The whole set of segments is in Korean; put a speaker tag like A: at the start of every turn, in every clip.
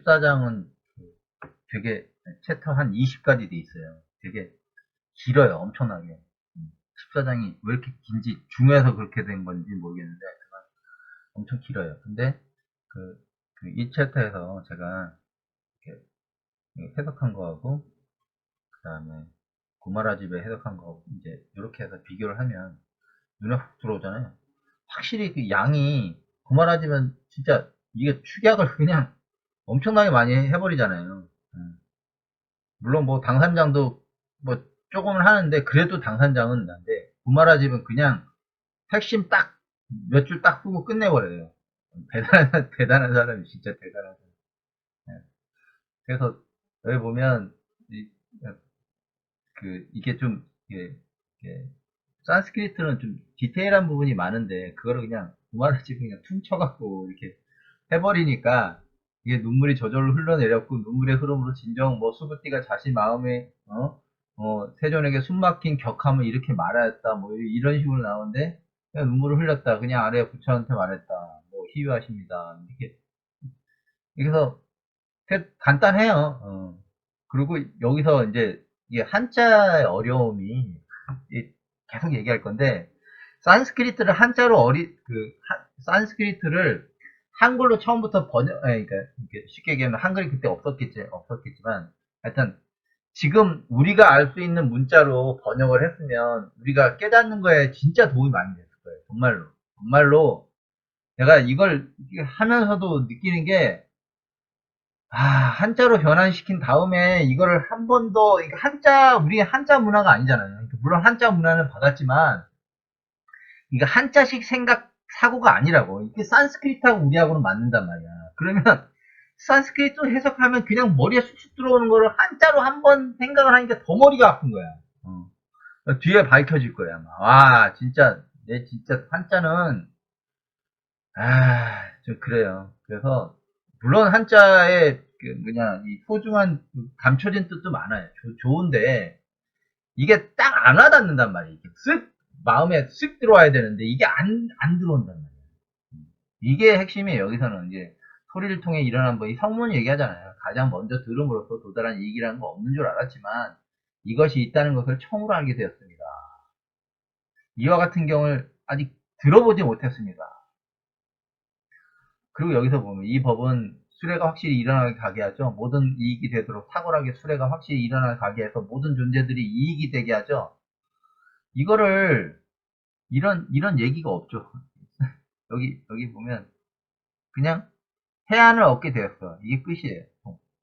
A: 14장은 되게 챕터 한 20까지 돼 있어요. 되게 길어요. 엄청나게. 14장이 왜 이렇게 긴지 중요해서 그렇게 된 건지 모르겠는데 엄청 길어요. 근데 그, 이 챕터에서 제가 이렇게 해석한 거하고 그 다음에 구마라집에 해석한 거하고 이제 이렇게 해서 비교를 하면 눈에 훅 들어오잖아요. 확실히 그 양이 구마라집은 진짜 이게 축약을 그냥 엄청나게 많이 해버리잖아요. 물론 뭐 당산장도 뭐 조금은 하는데 그래도 당산장은 난데 구마라집은 그냥 핵심 딱 몇 줄 딱 쓰고 끝내버려요. 대단한 대단한 사람이 진짜 대단한 사람. 예. 그래서 여기 보면 이게 좀 이게 산스크리트는 좀 디테일한 부분이 많은데 그거를 그냥 구마라집이 그냥 퉁쳐갖고 이렇게 해버리니까 이게 눈물이 저절로 흘러내렸고 눈물의 흐름으로 진정 뭐 수부띠가 자신 마음에 세존에게 숨막힌 격함을 이렇게 말하였다 뭐 이런 식으로 나오는데 그냥 눈물을 흘렸다 그냥 아래 부처한테 말했다 뭐 희유하십니다 이렇게 그래서 되게 간단해요. 그리고 여기서 이제 이게 한자의 어려움이 계속 얘기할 건데 산스크리트를 한자로 산스크리트를 한글로 처음부터 그러니까 이렇게 쉽게 얘기하면 한글이 그때 없었겠지만 하여튼 지금 우리가 알 수 있는 문자로 번역을 했으면 우리가 깨닫는 거에 진짜 도움이 많이 됐을 거예요. 정말로. 정말로 내가 이걸 하면서도 느끼는 게 한자로 변환시킨 다음에 이거를 한 번 더, 우리 한자 문화가 아니잖아요. 물론 한자 문화는 받았지만, 이거 한자식 사고가 아니라고. 이게 산스크리트하고 우리하고는 맞는단 말이야. 그러면, 산스크리트 해석하면 그냥 머리에 쑥쑥 들어오는 거를 한자로 한 번 생각을 하니까 더 머리가 아픈 거야. 뒤에 밝혀질 거야, 아마. 와, 진짜, 진짜 한자는, 좀 그래요. 그래서, 물론 한자에 이 소중한 감춰진 뜻도 많아요. 좋은데 이게 딱 안 와닿는단 말이에요. 마음에 쓱 들어와야 되는데 이게 안 들어온단 말이에요. 이게 핵심이에요. 여기서는 이제 소리를 통해 일어난 이 성문 얘기하잖아요. 가장 먼저 들음으로써 도달한 이익이라는 거 없는 줄 알았지만 이것이 있다는 것을 처음으로 알게 되었습니다. 이와 같은 경우를 아직 들어보지 못했습니다. 그리고 여기서 보면 이 법은 수레가 확실히 일어나게 가게 하죠. 모든 이익이 되도록 탁월하게 수레가 확실히 일어나게 가게 해서 모든 존재들이 이익이 되게 하죠. 이거를 이런 얘기가 없죠. 여기 보면 그냥 해안을 얻게 되었어. 이게 끝이에요.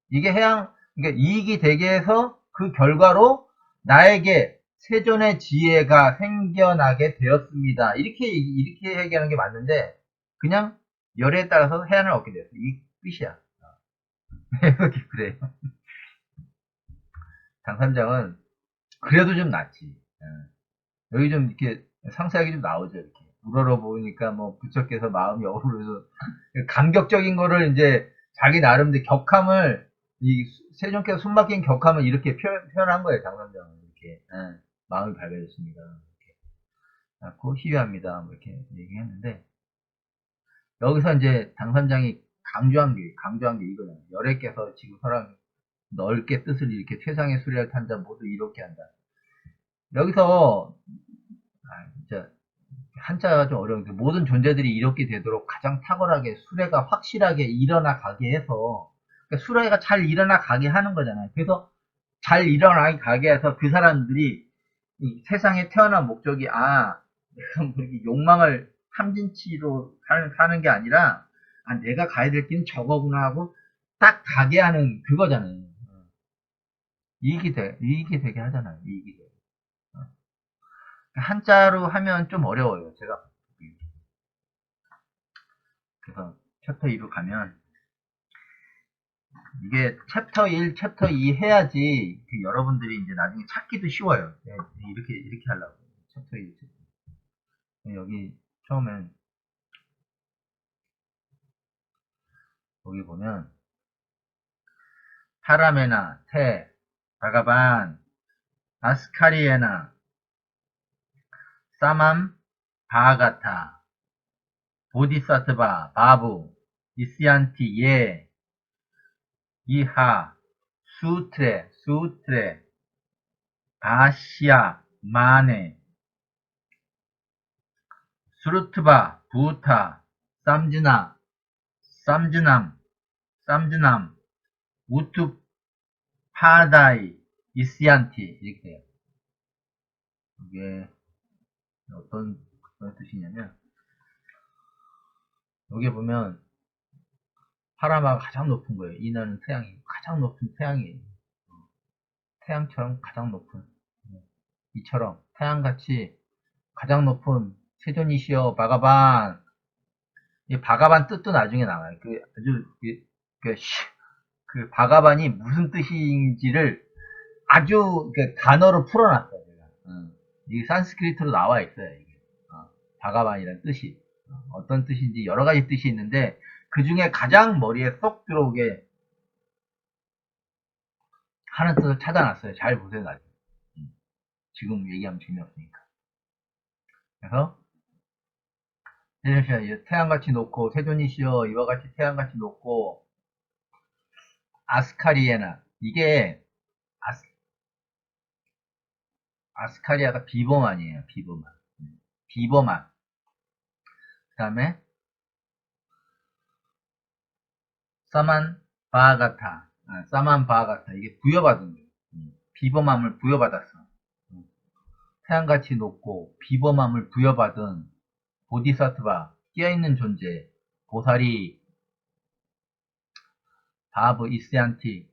A: 이게 그러니까 이익이 되게 해서 그 결과로 나에게 세존의 지혜가 생겨나게 되었습니다. 이렇게 얘기하는 게 맞는데 그냥 열에 따라서 해안을 얻게 되었어. 이게 끝이야. 그래요. 당삼장은 그래도 좀 낫지. 여기 좀 이렇게 상세하게 좀 나오죠. 이렇게 우러러 보니까 뭐 부처께서 마음이 어우러서 감격적인 거를 이제 자기 나름대로 격함을 이 세종께서 숨막힌 격함을 이렇게 표현한 거예요. 당삼장은 이렇게 마음이 밝아졌습니다. 이렇게 희유합니다. 뭐 이렇게 얘기했는데 여기서 이제 당삼장이 강조한 게 이거예요. 열애께서 지금 서랑 넓게 뜻을 이렇게 최상의 수리할 탄자 모두 이렇게 한다. 여기서 진짜 한자가 좀 어려운데 모든 존재들이 이렇게 되도록 가장 탁월하게 수레가 확실하게 일어나 가게 해서 그러니까 수레가 잘 일어나 가게 하는 거잖아요. 그래서 잘 일어나 가게 해서 그 사람들이 이 세상에 태어난 목적이 내가 뭐 이렇게 욕망을 탐진치로 사는 게 아니라 내가 가야 될 길은 저거구나 하고 딱 가게 하는 그거잖아요. 이익이 되게 하잖아요. 이익이 되게. 한자로 하면 좀 어려워요. 제가 그래서 챕터 2로 가면 이게 챕터 1, 챕터 2 해야지 여러분들이 이제 나중에 찾기도 쉬워요. 이렇게 하려고. 챕터 1, 여기 처음엔 여기 보면 파라메나, 테, 바가반, 아스카리에나, 사맘, 바하가타, 보디사트바, 바부, 이시안티, 예, 이하, 수트레, 아시아, 마네, 수르트바, 부타, 쌈즈나, 쌈즈남, 우투, 파다이, 이시안티 이렇게 돼요. 이게 어떤 뜻이냐면 여기 보면 파라마가 가장 높은 거예요. 이나는 태양이 가장 높은 태양이에요. 태양처럼 가장 높은 이처럼 태양같이 가장 높은 세존이시여 바가반. 이 바가반 뜻도 나중에 나와요. 그 아주 그 바가반이 무슨 뜻인지를 아주 단어로 풀어놨어요. 제가. 이게 산스크리트로 나와 있어요. 이게. 바가반이라는 뜻이 어떤 뜻인지 여러 가지 뜻이 있는데 그 중에 가장 머리에 쏙 들어오게 하는 뜻을 찾아놨어요. 잘 보세요. 나중에. 지금 얘기하면 재미없으니까. 그래서 세존이시여 태양같이 높고 세존이시여 이와 같이 태양같이 높고 아스카리에나 이게 아스카리아가 비범한이에요. 비범한. 그 다음에 사만 바가타 이게 부여받은 거예요. 비범함을 부여받았어. 태양같이 높고 비범함을 부여받은 보디사트바 끼어있는 존재 보살이 바브 이스얀티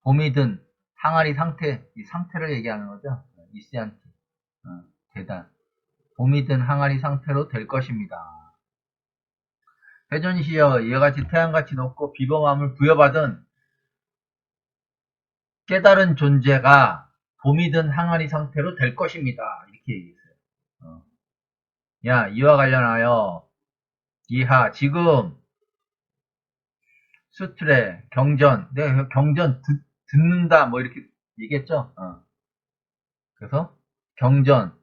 A: 봄이 든 항아리 상태 이 상태를 얘기하는 거죠. 이스얀티 대단 봄이 든 항아리 상태로 될 것입니다. 회전시여 이와 같이 태양같이 높고 비범함을 부여받은 깨달은 존재가 봄이 든 항아리 상태로 될 것입니다. 이렇게 얘기했어요. 야 이와 관련하여 이하 지금 수트레 경전 내가 경전 듣는다 뭐 이렇게 얘기했죠. 그래서 경전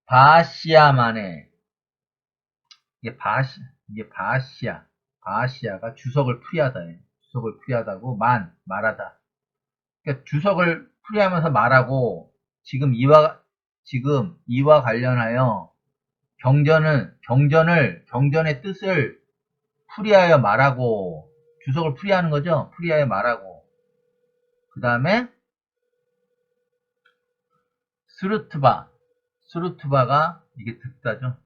A: 바시아만에 이게 바시아가 주석을 풀이하다예요. 주석을 풀이하다고 말하다. 그러니까 주석을 풀이하면서 말하고 지금 이와 관련하여 경전의 뜻을 풀이하여 말하고 주석을 풀이하는 거죠. 풀이하여 말하고 그 다음에 스루트바가 이게 듣다죠.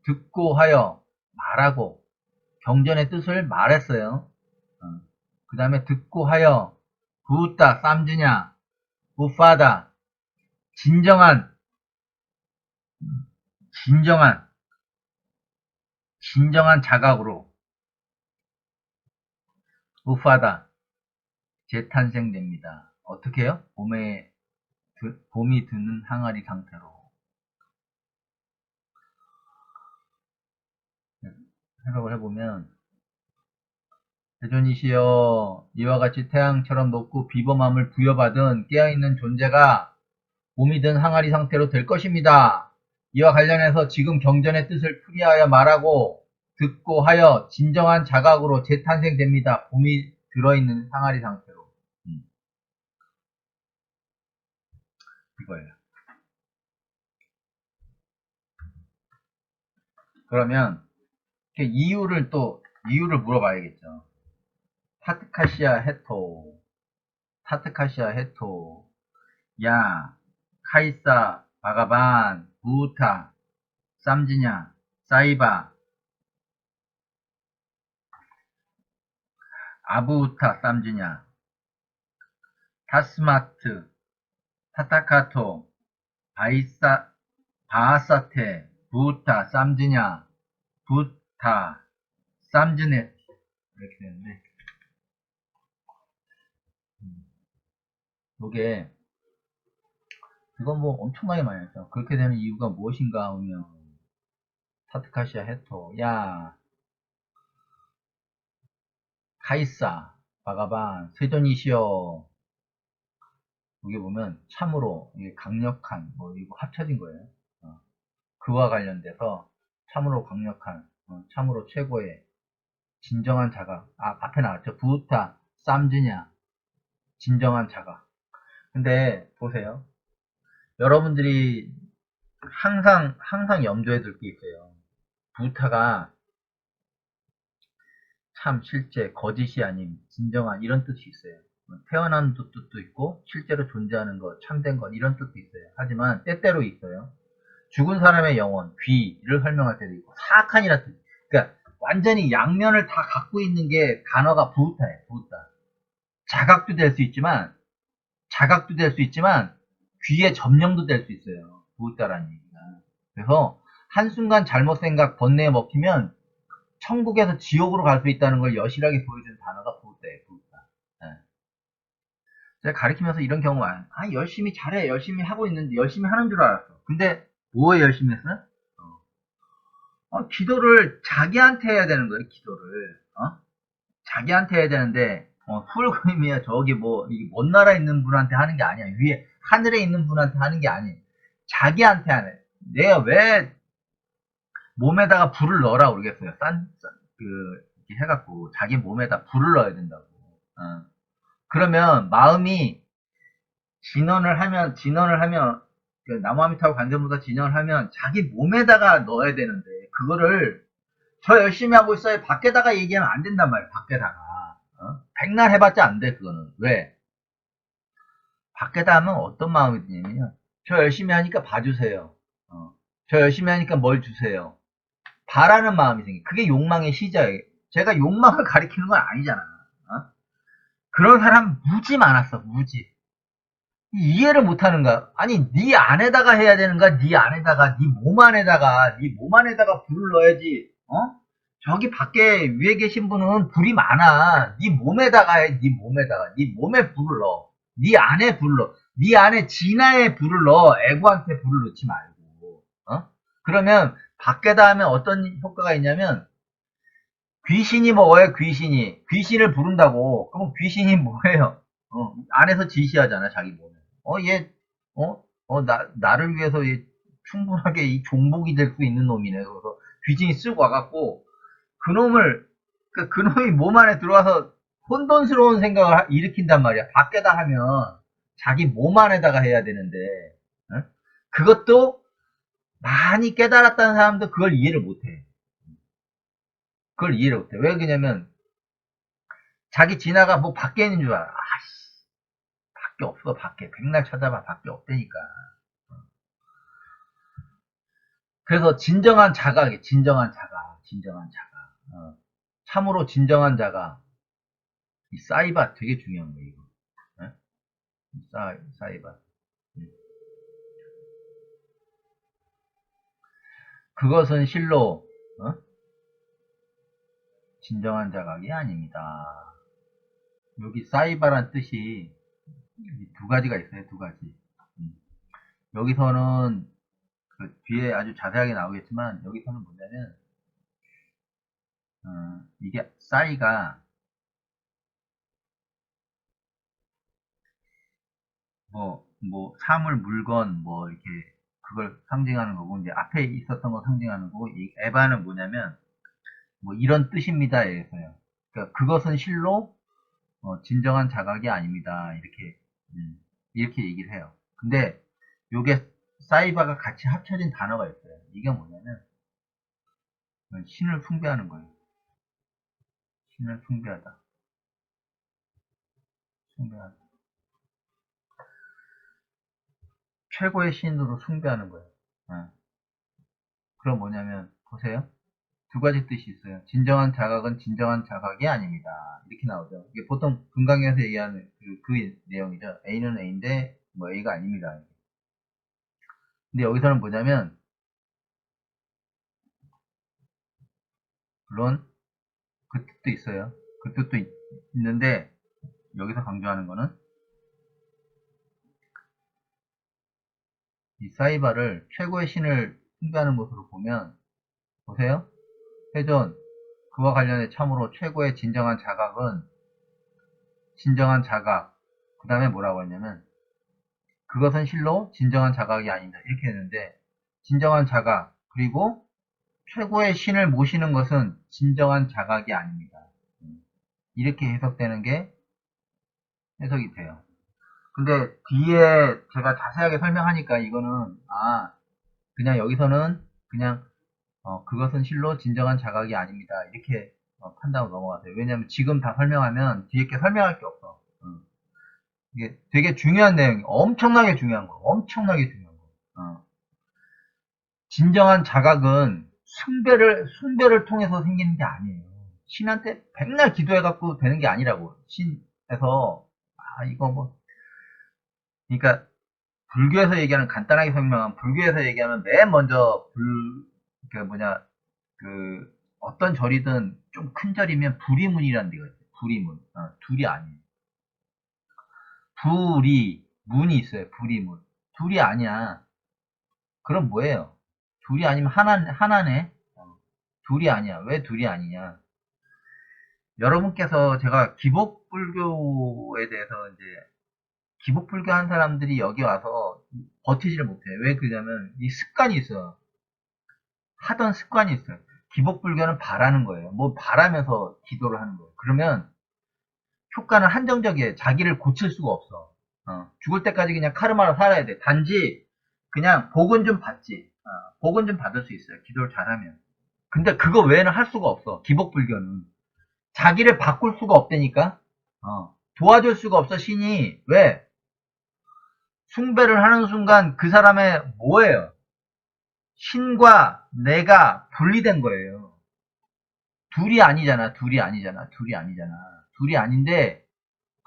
A: 듣고 하여 말하고 경전의 뜻을 말했어요. 그 다음에 듣고 하여 부따 쌈주냐 부파다 진정한 자각으로 부파다 재탄생됩니다. 어떻게 해요? 봄이 드는 항아리 상태로 해석을 해보면 대존이시여 이와 같이 태양처럼 높고 비범함을 부여받은 깨어있는 존재가 봄이 든 항아리 상태로 될 것입니다. 이와 관련해서 지금 경전의 뜻을 풀이하여 말하고 듣고 하여 진정한 자각으로 재탄생됩니다. 봄이 들어있는 항아리 상태로. 이거예요. 그러면 이유를 물어봐야겠죠. 타트카시아 헤토 야 카이사 바가반 부타 쌈지냐 사이바 아부타 쌈지냐 타스마트 타타카토 바하사테 부타 쌈지냐 부타 쌈지네 이렇게 되는데 이게 이건 뭐 엄청나게 많이 했죠. 그렇게 되는 이유가 무엇인가 하면 타트카시아 헤토 야 카이사 바가반 세존이시여 여기 보면 참으로 이게 강력한 뭐 이거 합쳐진 거예요. 그와 관련돼서 참으로 강력한 참으로 최고의 진정한 자각. 앞에 나왔죠. 부타, 쌈즈냐. 진정한 자각. 근데, 보세요. 여러분들이 항상 염두에 둘 게 있어요. 부타가 참, 실제, 거짓이 아닌, 진정한, 이런 뜻이 있어요. 태어난 뜻도 있고, 실제로 존재하는 것, 참된 것, 이런 뜻도 있어요. 하지만, 때때로 있어요. 죽은 사람의 영혼, 귀를 설명할 때도 있고, 사악한이라는 뜻. 그러니까, 완전히 양면을 다 갖고 있는 게 단어가 부타예요, 부타. 자각도 될 수 있지만, 귀의 점령도 될 수 있어요. 부타라는 얘기가. 그래서, 한순간 잘못 생각, 번뇌에 먹히면, 천국에서 지옥으로 갈 수 있다는 걸 여실하게 보여주는 단어가 부타예요, 부타. 예. 제가 가르치면서 이런 경우 많아요. 열심히 잘해, 열심히 하고 있는데, 열심히 하는 줄 알았어. 근데, 뭐에 열심히 했어? 기도를 자기한테 해야 되는 거예요, 기도를. 자기한테 해야 되는데, 풀그림이야, 저기 이게 먼 나라에 있는 분한테 하는 게 아니야. 위에, 하늘에 있는 분한테 하는 게 아니에요. 자기한테 하네. 내가 왜 몸에다가 불을 넣으라 그러겠어요. 이렇게 해갖고, 자기 몸에다 불을 넣어야 된다고. 그러면, 마음이 진언을 하면, 그 나무아미타불 관세음보다 진언을 하면, 자기 몸에다가 넣어야 되는데, 그거를, 저 열심히 하고 있어요. 밖에다가 얘기하면 안 된단 말이에요. 밖에다가. 백날 해봤자 안 돼, 그거는. 왜? 밖에다 하면 어떤 마음이 드냐면요. 저 열심히 하니까 봐주세요. 저 열심히 하니까 뭘 주세요. 바라는 마음이 생겨. 그게 욕망의 시작이에요. 제가 욕망을 가리키는 건 아니잖아. 그런 사람 무지 많았어, 무지. 이해를 못하는가? 아니, 네 안에다가 해야 되는가? 네 몸 안에다가 불을 넣어야지. 저기 밖에 위에 계신 분은 불이 많아. 네 몸에다가 해, 네 몸에다가. 네 몸에 불을 넣어. 네 안에 불을 넣어. 네 안에 진화에 불을 넣어. 에고한테 불을 넣지 말고. 그러면 밖에다 하면 어떤 효과가 있냐면 귀신이 먹어요, 귀신이. 귀신을 부른다고. 그럼 귀신이 뭐예요? 안에서 지시하잖아, 자기 몸에. 얘, 나를 위해서 얘 충분하게 이 종복이 될 수 있는 놈이네. 그래서 귀신이 쓱 와갖고, 그놈이 몸 안에 들어와서 혼돈스러운 생각을 일으킨단 말이야. 밖에다 하면 자기 몸 안에다가 해야 되는데, 그것도 많이 깨달았다는 사람도 그걸 이해를 못해. 왜 그러냐면, 자기 진화가 뭐 밖에 있는 줄 알아. 밖에 없어, 밖에. 백날 찾아봐, 밖에 없다니까. 그래서 진정한 자각. 참으로 진정한 자각. 이 사이바 되게 중요한 거예요, 이거. 네? 사이바. 그것은 실로, 진정한 자각이 아닙니다. 여기 사이바란 뜻이 두 가지가 있어요, 두 가지. 여기서는 그 뒤에 아주 자세하게 나오겠지만 여기서는 뭐냐면 이게 싸이가 사물 물건 이렇게 그걸 상징하는 거고 이제 앞에 있었던 거 상징하는 거고 이 에바는 뭐냐면 이런 뜻입니다 에서요. 그러니까 그것은 실로 진정한 자각이 아닙니다 이렇게 얘기를 해요. 근데 요게 사이바가 같이 합쳐진 단어가 있어요. 이게 뭐냐면 신을 숭배하는 거예요. 신을 숭배하다. 최고의 신으로 숭배하는 거예요. 그럼 뭐냐면 보세요. 두 가지 뜻이 있어요. 진정한 자각은 진정한 자각이 아닙니다. 이렇게 나오죠. 이게 보통 금강에서 얘기하는 그 내용이죠. A는 A인데 A가 아닙니다. 근데 여기서는 뭐냐면 물론 그 뜻도 있어요. 그 뜻도 있는데 여기서 강조하는 거는 이 사이바를 최고의 신을 숭배하는 것으로 보면 보세요. 회전 그와 관련해 참으로 최고의 진정한 자각은 진정한 자각 그 다음에 뭐라고 했냐면 그것은 실로 진정한 자각이 아닙니다. 이렇게 했는데 진정한 자각 그리고 최고의 신을 모시는 것은 진정한 자각이 아닙니다. 이렇게 해석되는 게 해석이 돼요. 근데 뒤에 제가 자세하게 설명하니까 이거는 그냥 여기서는 그냥 그것은 실로 진정한 자각이 아닙니다. 이렇게 판단하고 넘어가세요. 왜냐면 지금 다 설명하면 뒤에 게 설명할 게 없어. 이게 되게 중요한 내용, 엄청나게 중요한 거, 엄청나게 중요한 거. 진정한 자각은 숭배를 통해서 생기는 게 아니에요. 신한테 백날 기도해갖고 되는 게 아니라고. 신에서, 이거 뭐. 그러니까, 불교에서 얘기하는, 간단하게 설명하면, 불교에서 얘기하면 맨 먼저, 어떤 절이든 좀 큰 절이면 불이문이라는 데가 있어요. 불이문. 둘이 아니에요. 문이 있어요. 불이문. 둘이 아니야. 그럼 뭐예요? 둘이 아니면 하나네? 둘이 아니야. 왜 둘이 아니냐? 여러분께서 제가 기복불교에 대해서 이제 기복불교 한 사람들이 여기 와서 버티지를 못해요. 왜 그러냐면 이 습관이 있어요. 하던 습관이 있어요. 기복불교는 바라는 거예요. 뭐 바라면서 기도를 하는 거예요. 그러면 효과는 한정적이에요. 자기를 고칠 수가 없어. 죽을 때까지 그냥 카르마로 살아야 돼. 단지 그냥 복은 좀 받지. 복은 좀 받을 수 있어요. 기도를 잘하면. 근데 그거 외에는 할 수가 없어. 기복불교는. 자기를 바꿀 수가 없다니까? 도와줄 수가 없어, 신이. 왜? 숭배를 하는 순간 그 사람의 뭐예요? 신과 내가 분리된 거예요. 둘이 아니잖아, 둘이 아니잖아, 둘이 아니잖아. 둘이 아닌데,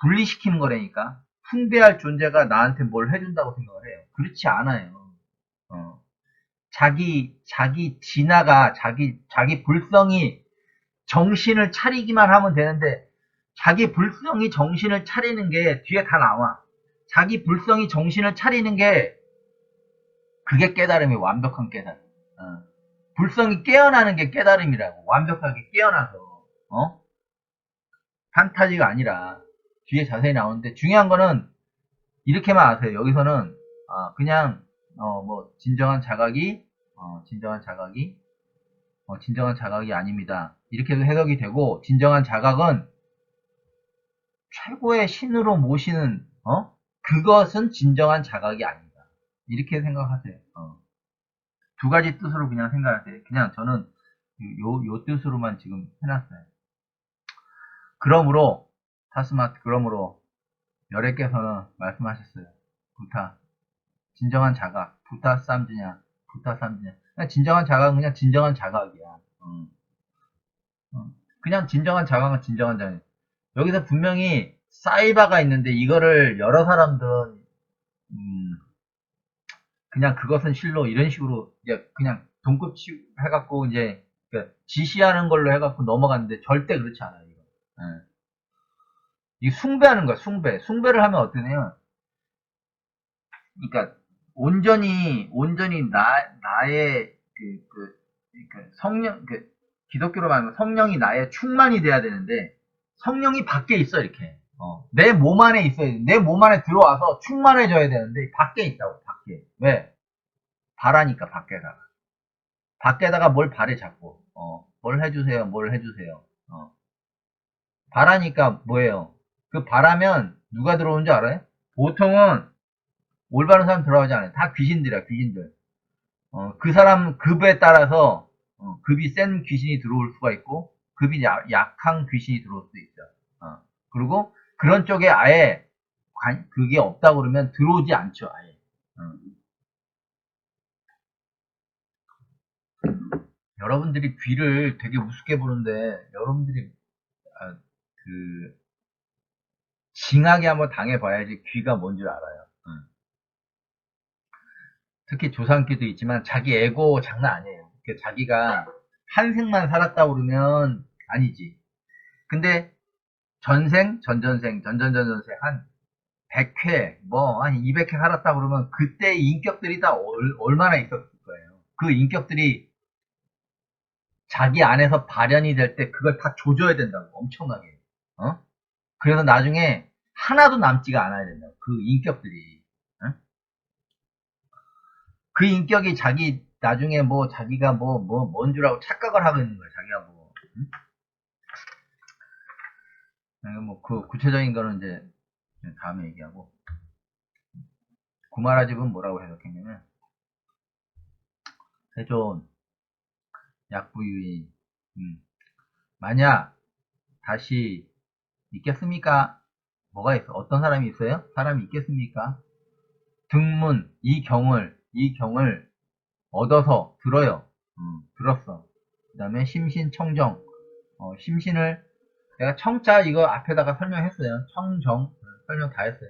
A: 분리시키는 거라니까? 숭배할 존재가 나한테 뭘 해준다고 생각을 해요. 그렇지 않아요. 어. 자기 진화가, 자기 불성이 정신을 차리기만 하면 되는데, 자기 불성이 정신을 차리는 게 뒤에 다 나와. 자기 불성이 정신을 차리는 게, 그게 깨달음이 완벽한 깨달음. 불성이 깨어나는 게 깨달음이라고. 완벽하게 깨어나서. 판타지가 아니라, 뒤에 자세히 나오는데, 중요한 거는, 이렇게만 아세요. 여기서는, 그냥, 진정한 자각이, 진정한 자각이 아닙니다. 이렇게도 해석이 되고, 진정한 자각은 최고의 신으로 모시는, 그것은 진정한 자각이 아니다. 이렇게 생각하세요. 두 가지 뜻으로 그냥 생각하세요. 그냥 저는 요 뜻으로만 지금 해놨어요. 그러므로, 그러므로, 열애께서는 말씀하셨어요. 진정한 자각, 부타 쌈주냐. 그냥 진정한 자각은 그냥 진정한 자각이야. 그냥 진정한 자각은 진정한 자각. 여기서 분명히 사이바가 있는데 이거를 여러 사람들은 그냥 그것은 실로 이런 식으로 이제 그냥 동급치 해갖고 이제 지시하는 걸로 해갖고 넘어갔는데 절대 그렇지 않아요. 이거. 이 숭배하는 거야. 숭배를 하면 어떠냐면, 그러니까 온전히 나의 성령 기독교로 말하면 성령이 나의 충만이 돼야 되는데 성령이 밖에 있어 이렇게. 내 몸 안에 있어요. 내 몸 안에 들어와서 충만해져야 되는데 밖에 있다고. 밖에. 왜? 바라니까 밖에다가 뭘 바래 자꾸. 뭘 해주세요. 뭘 해주세요. 바라니까 뭐예요? 그 바라면 누가 들어오는 줄 알아요? 보통은 올바른 사람 들어가지 않아요. 다 귀신들이야, 귀신들. 그 사람 급에 따라서 급이 센 귀신이 들어올 수가 있고 급이 약한 귀신이 들어올 수도 있죠. 그리고 그런 쪽에 아예 그게 없다 그러면 들어오지 않죠, 아예. 여러분들이 귀를 되게 우습게 보는데 여러분들이 징하게 한번 당해봐야지 귀가 뭔 줄 알아요. 특히 조상귀도 있지만 자기 에고 장난 아니에요. 자기가 한 생만 살았다 그러면 아니지. 근데 전전전전생 한 100회, 한 200회 살았다 그러면 그때 인격들이 다 얼마나 있었을 거예요. 그 인격들이 자기 안에서 발현이 될 때 그걸 다 조져야 된다고, 엄청나게. 그래서 나중에 하나도 남지가 않아야 된다고, 그 인격들이. 그 인격이 나중에 뭐 자기가 뭔 줄 알고 착각을 하고 있는 거야, 자기가 뭐. 응? 뭐, 그 구체적인 거는 이제 다음에 얘기하고. 구마라집은 뭐라고 해석했냐면, 세존, 약부유인, 만약 다시 있겠습니까? 뭐가 있어? 어떤 사람이 있어요? 사람이 있겠습니까? 등문, 이 경을 얻어서 들어요. 들었어. 그 다음에 심신청정, 심신을, 내가 청자 이거 앞에다가 설명했어요. 청정, 설명 다 했어요.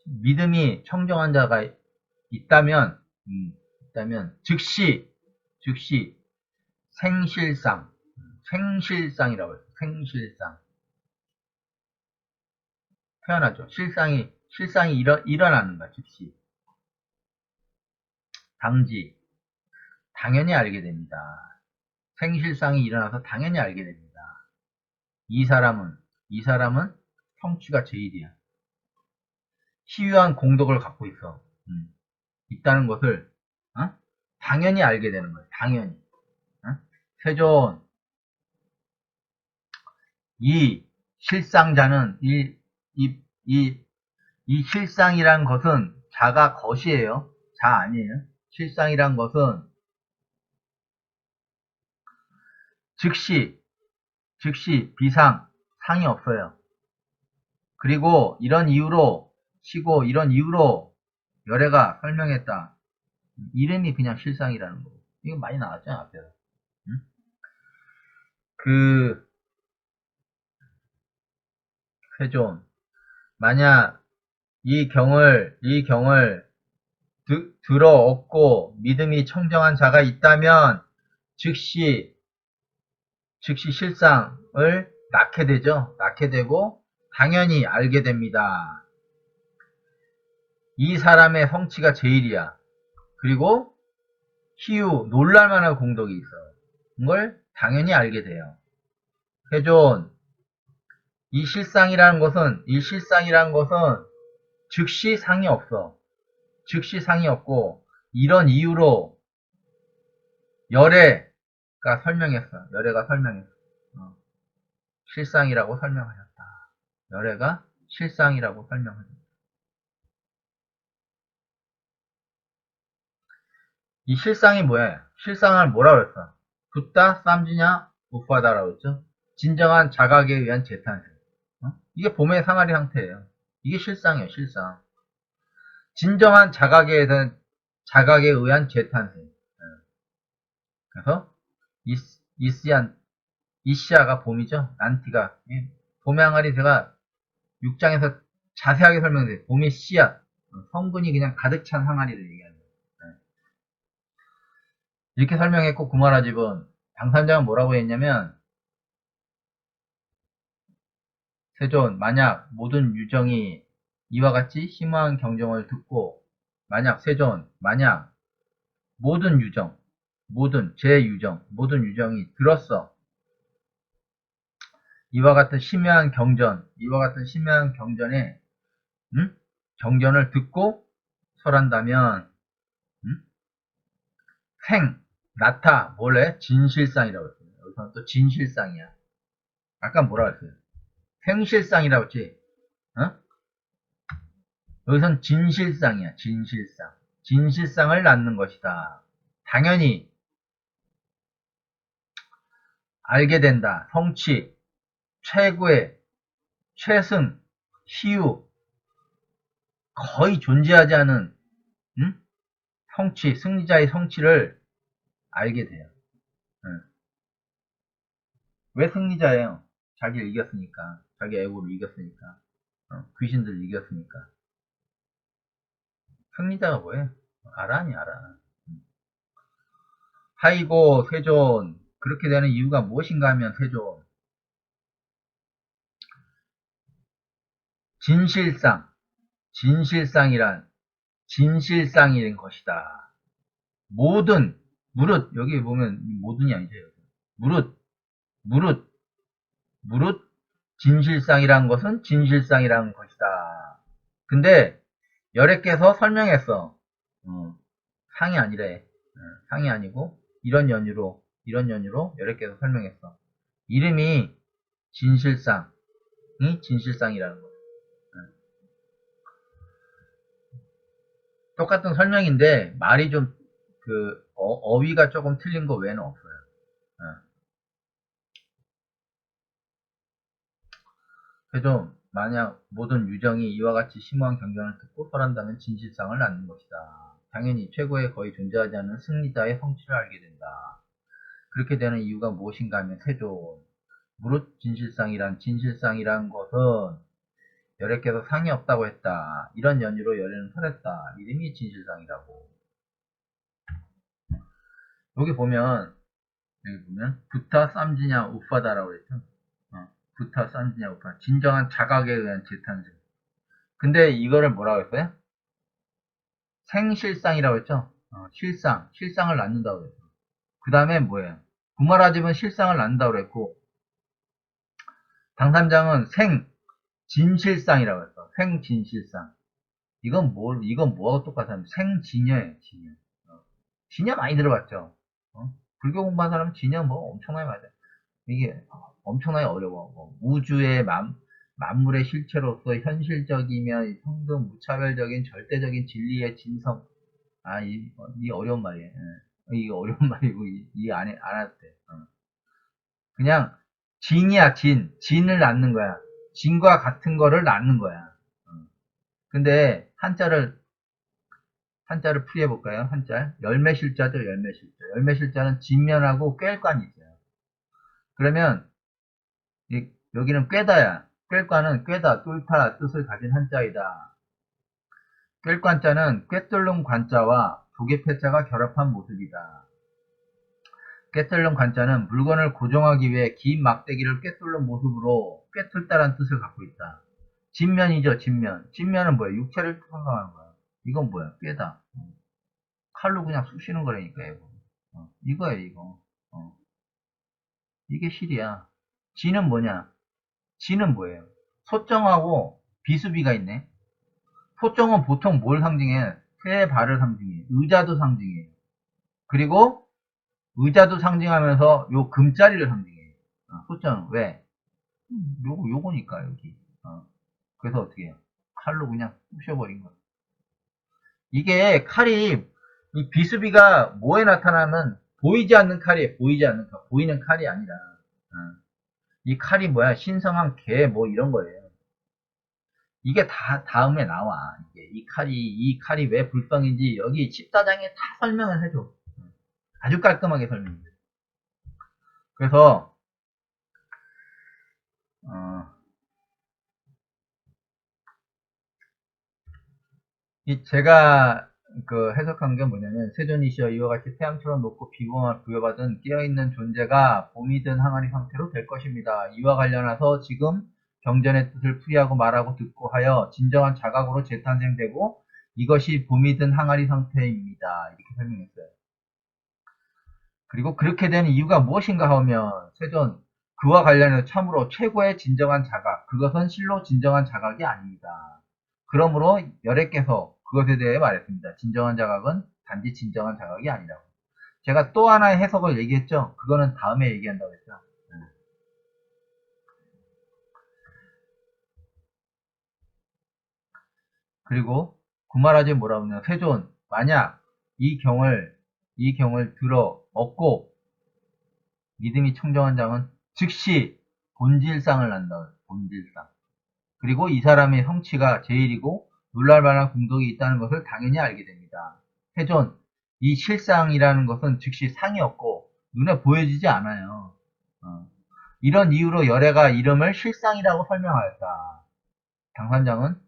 A: 믿음이 청정한 자가 있다면, 즉시, 생실상이라고 해요. 생실상. 태어나죠. 실상이 일어나는 거야, 즉시. 당지, 당연히 알게 됩니다. 생실상이 일어나서 당연히 알게 됩니다. 이 사람은 성취가 제일이야. 희유한 공덕을 갖고 있어. 있다는 것을, 당연히 알게 되는 거야. 당연히. 세존, 이 실상자는, 이 실상이란 것은 자가 것이에요. 자 아니에요. 실상이란 것은 즉시 비상, 상이 없어요. 그리고 이런 이유로 열애가 설명했다. 이름이 그냥 실상이라는 거. 이거 많이 나왔잖아, 앞에서. 응? 세존. 만약 이 경을 들어 얻고 믿음이 청정한 자가 있다면 즉시 실상을 낳게 되죠. 낳게 되고 당연히 알게 됩니다. 이 사람의 성취가 제일이야. 그리고 희유, 놀랄만한 공덕이 있어. 이걸 당연히 알게 돼요. 세존, 이 실상이라는 것은 즉시 상이 없어. 즉시 상이 없고 이런 이유로 열애가 설명했어. 실상이라고 설명하셨다. 열애가 실상이라고 설명하셨다. 이 실상이 뭐야? 실상을 뭐라고 그랬어? 붓다, 쌈지냐, 우파다라고 했죠? 진정한 자각에 의한 재탄생. 이게 봄의 상아리 상태예요. 이게 실상이에요, 실상. 진정한 자각에 의한 재탄생. 그래서 이시아가 봄이죠. 난티가 봄의 항아리 제가 6장에서 자세하게 설명드려요. 봄의 씨앗, 성분이 그냥 가득 찬 항아리를 얘기하는 거예요. 이렇게 설명했고 구마라집은 당산자는 뭐라고 했냐면 세존, 만약 모든 유정이 이와 같이 심오한 경정을 듣고 만약 모든 유정, 모든 유정이 들었어. 이와 같은 심오한 경전에 경전을 듣고 설한다면 나타, 진실상이라고 했어요. 여기서는 또 진실상이야. 아까 뭐라 했어요? 생실상이라고 했지. 여기선 진실상이야. 진실상을 낳는 것이다. 당연히 알게 된다. 성취, 최고의 최승, 희유, 거의 존재하지 않은 승리자의 성취를 알게 돼요. 왜 승리자예요? 자기를 이겼으니까. 자기 에고를 이겼으니까. 귀신들을 이겼으니까. 승리자가 뭐예요? 알아. 하이고 세존, 그렇게 되는 이유가 무엇인가 하면 세존, 진실상인 것이다. 무릇, 여기 보면 모든이 아니죠. 무릇, 진실상이란 것은 진실상이라는 것이다. 근데 열애께서 설명했어. 상이 아니래. 상이 아니고 이런 연유로 여러 개서 설명했어. 이름이 진실상이 진실상이라는 거야. 똑같은 설명인데 말이 좀 어휘가 조금 틀린 거 외에는 없어요. 그래도 만약 모든 유정이 이와 같이 심오한 경전을 듣고 설한다면 진실상을 낳는 것이다. 당연히 최고의 거의 존재하지 않는 승리자의 성취를 알게 된다. 그렇게 되는 이유가 무엇인가 하면 세존. 무릇 진실상이란 것은 열애께서 상이 없다고 했다. 이런 연유로 열애는 설했다. 이름이 진실상이라고. 여기 보면 부타 쌈지냐 우파다라고 그랬죠. 부타 쌈지냐 우파. 진정한 자각에 의한 재탄생. 근데 이거를 뭐라고 했어요? 생실상이라고 했죠. 실상을 낳는다고 했죠. 그 다음에 뭐예요? 구마라집은 실상을 낳는다고 그랬고 당삼장은 진실상이라고 했어. 생진실상. 이건 뭐하고 똑같아요? 생진여예요, 진여. 진여 많이 들어봤죠? 불교 공부한 사람은 진여 뭐 엄청나게 맞아요. 이게 엄청나게 어려워. 우주의 만물의 실체로서 현실적이며 평등 무차별적인 절대적인 진리의 진성. 이 어려운 말이에요. 이게 어려운 말이고, 이 안 해도 돼. 그냥, 진이야, 진을 낳는 거야. 진과 같은 거를 낳는 거야. 근데, 한자를 풀이해볼까요? 한자. 열매실자죠, 열매실자. 열매실자는 진면하고 꿰일관이 있어요. 그러면, 여기는 꿰다야. 꿰일관은 꿰다, 뚫다 뜻을 가진 한자이다. 꿰일관자는 꿰뚫는 관자와 조개패자가 결합한 모습이다. 꿰뚫는 관자는 물건을 고정하기 위해 긴 막대기를 꿰뚫는 모습으로 꿰뚫다란 뜻을 갖고 있다. 진면이죠, 진면. 진면은 뭐야? 육체를 상상하는 거야. 이건 뭐야? 꿰다. 칼로 그냥 쑤시는 거라니까, 이거. 이거야, 이거. 이게 실이야. 진은 뭐냐? 진은 뭐예요? 소정하고 비수비가 있네. 소정은 보통 뭘 상징해? 새 발을 상징해. 의자도 상징해. 그리고 의자도 상징하면서 요 금자리를 상징해. 소정 왜? 요거니까 여기. 그래서 어떻게 해요? 칼로 그냥 부셔버린 거야. 이게 칼이 이 비수비가 뭐에 나타나면 보이지 않는 칼이에요. 보이지 않는 칼. 보이는 칼이 아니라. 이 칼이 뭐야? 신성한 개 뭐 이런 거예요. 이게 다 다음에 나와. 이 칼이 왜 불성인지 여기 14장에 다 설명을 해줘. 아주 깔끔하게 설명해. 그래서 제가 해석한 게 뭐냐면 세존이시여 이와 같이 태양처럼 높고 비공을 부여받은 깨어있는 존재가 봄이든 항아리 상태로 될 것입니다. 이와 관련해서 지금 경전의 뜻을 풀이하고 말하고 듣고 하여 진정한 자각으로 재탄생되고 이것이 봄이든 항아리 상태입니다. 이렇게 설명했어요. 그리고 그렇게 되는 이유가 무엇인가 하면 세존 그와 관련해서 참으로 최고의 진정한 자각 그것은 실로 진정한 자각이 아닙니다. 그러므로 열애께서 그것에 대해 말했습니다. 진정한 자각은 단지 진정한 자각이 아니라고. 제가 또 하나의 해석을 얘기했죠. 그거는 다음에 얘기한다고 했죠. 그리고 구말하지 뭐라고 하냐. 세존 만약 이 경을 들어 얻고 믿음이 청정한 자는 즉시 본질상을 난다. 본질상. 그리고 이 사람의 성취가 제일이고 놀랄 만한 공덕이 있다는 것을 당연히 알게 됩니다. 세존, 이 실상이라는 것은 즉시 상이 없고 눈에 보여지지 않아요. 이런 이유로 열애가 이름을 실상이라고 설명하였다. 당산장은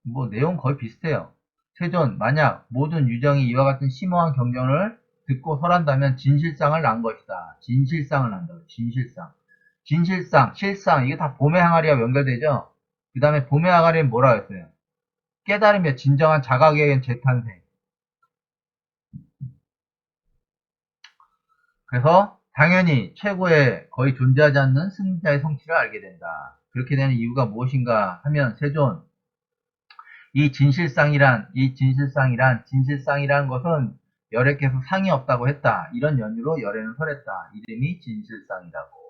A: 뭐 내용 거의 비슷해요. 세존, 만약 모든 유정이 이와 같은 심오한 경전을 듣고 설한다면 진실상을 난 것이다. 진실상을 난다. 진실상, 실상, 이게 다 봄의 항아리와 연결되죠? 그 다음에 봄의 항아리는 뭐라 했어요? 깨달으며 진정한 자각에 의한 재탄생. 그래서 당연히 최고의 거의 존재하지 않는 승자의 성취를 알게 된다. 그렇게 되는 이유가 무엇인가 하면 세존, 진실상이란 것은 열애께서 상이 없다고 했다. 이런 연유로 열애는 설했다. 이름이 진실상이라고.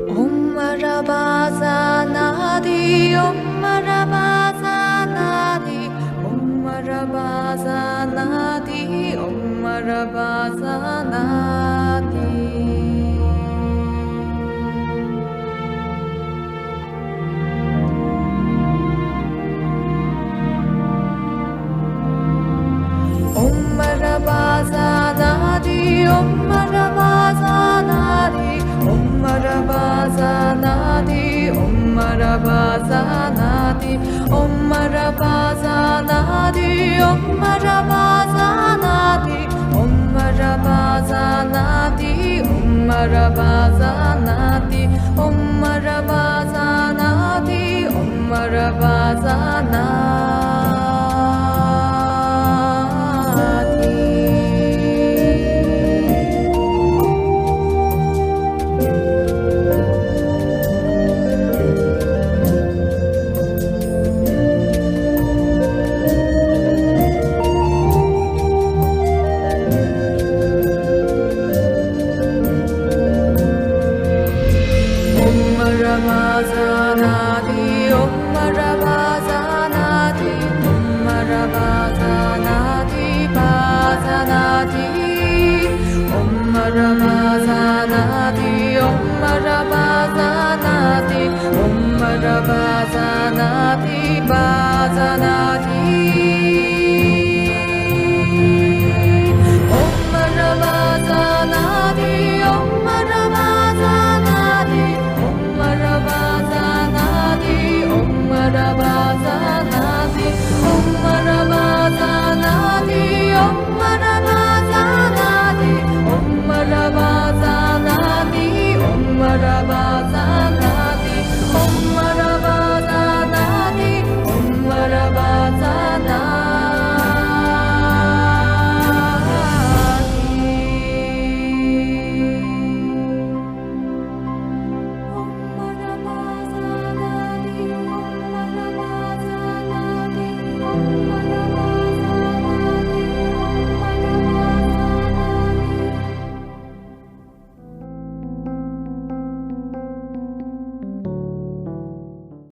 B: Om Marabazanadi, Om Marabazanadi, Om Marabazanadi, Om Marabazanadi. Om Marabazanadi, Om Marabazanadi, Om Marabazanadi, Om Marabazanadi, Om Marabazanadi, Om